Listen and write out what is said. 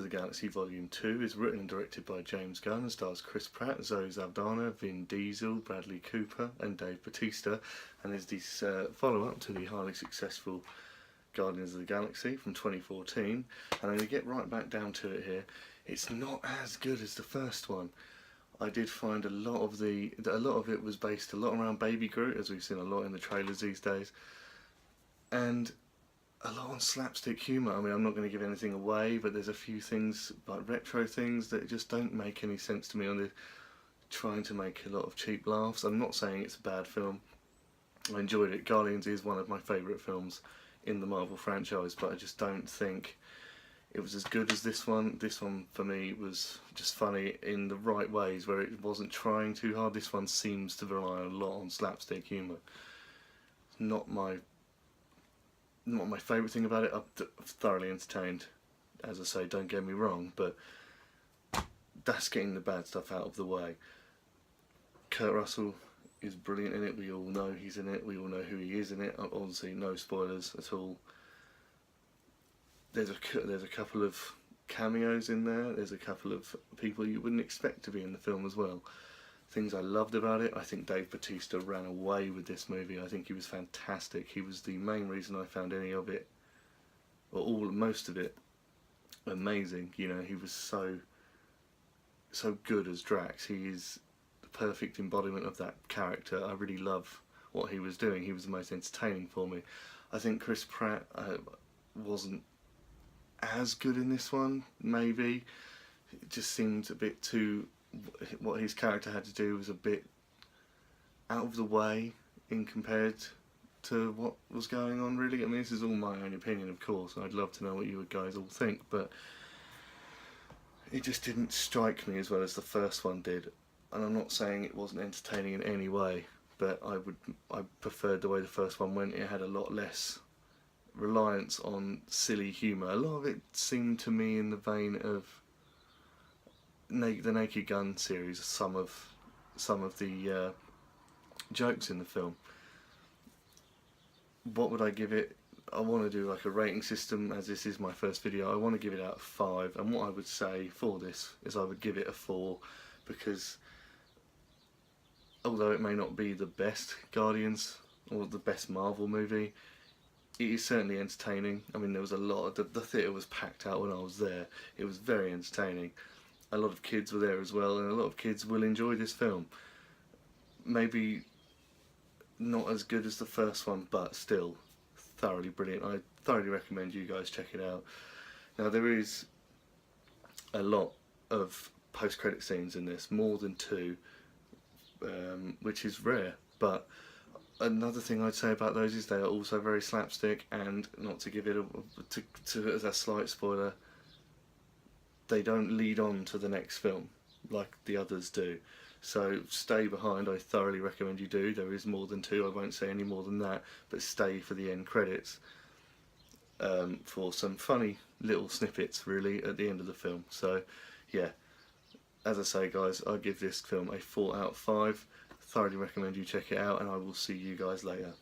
of the Galaxy Volume 2 is written and directed by James Gunn and stars Chris Pratt, Zoe Saldana, Vin Diesel, Bradley Cooper and Dave Bautista, and is the follow-up to the highly successful Guardians of the Galaxy from 2014. And I'm going to get right back down to it here. It's not as good as the first one. I did find a lot of it was based a lot around Baby Groot, as we've seen a lot in the trailers these days, and a lot on slapstick humour. I mean, I'm not going to give anything away, but there's a few things, like retro things, that just don't make any sense to me on the trying to make a lot of cheap laughs. I'm not saying it's a bad film. I enjoyed it. Guardians is one of my favourite films in the Marvel franchise, but I just don't think it was as good as this one. This one, for me, was just funny in the right ways, where it wasn't trying too hard. This one seems to rely a lot on slapstick humour. Not my favourite thing about it. I'm thoroughly entertained, as I say, don't get me wrong, but that's getting the bad stuff out of the way. Kurt Russell is brilliant in it. We all know he's in it. We all know who he is in it. Obviously, no spoilers at all. There's a couple of cameos in there. There's a couple of people you wouldn't expect to be in the film as well. Things I loved about it, I think Dave Bautista ran away with this movie. I think he was fantastic. He was the main reason I found any of it, or most of it, amazing. You know, he was so good as Drax. He is the perfect embodiment of that character. I really love what he was doing. He was the most entertaining for me. I think Chris Pratt wasn't as good in this one, maybe. It just seemed a bit too... what his character had to do was a bit out of the way in compared to what was going on, really. I mean, this is all my own opinion, of course. I'd love to know what you guys all think, but it just didn't strike me as well as the first one did. And I'm not saying it wasn't entertaining in any way, but I preferred the way the first one went. It had a lot less reliance on silly humour. A lot of it seemed to me in the vein of the Naked Gun series, some of the jokes in the film. What would I give it? I want to do like a rating system, as this is my first video. I want to give it out of 5, and what I would say for this is I would give it a 4, because although it may not be the best Guardians or the best Marvel movie, it is certainly entertaining. I mean, there was a lot of the theatre was packed out when I was there. It was very entertaining. A lot of kids were there as well, and a lot of kids will enjoy this film. Maybe not as good as the first one, but still thoroughly brilliant. I thoroughly recommend you guys check it out. Now, there is a lot of post-credit scenes in this, more than 2, which is rare. But another thing I'd say about those is they are also very slapstick, and not to give it as a slight spoiler, they don't lead on to the next film like the others do. So stay behind. I thoroughly recommend you do. There is more than 2. I won't say any more than that, but stay for the end credits for some funny little snippets really at the end of the film. So yeah, as I say guys, I give this film a 4 out of 5. Thoroughly recommend you check it out, and I will see you guys later.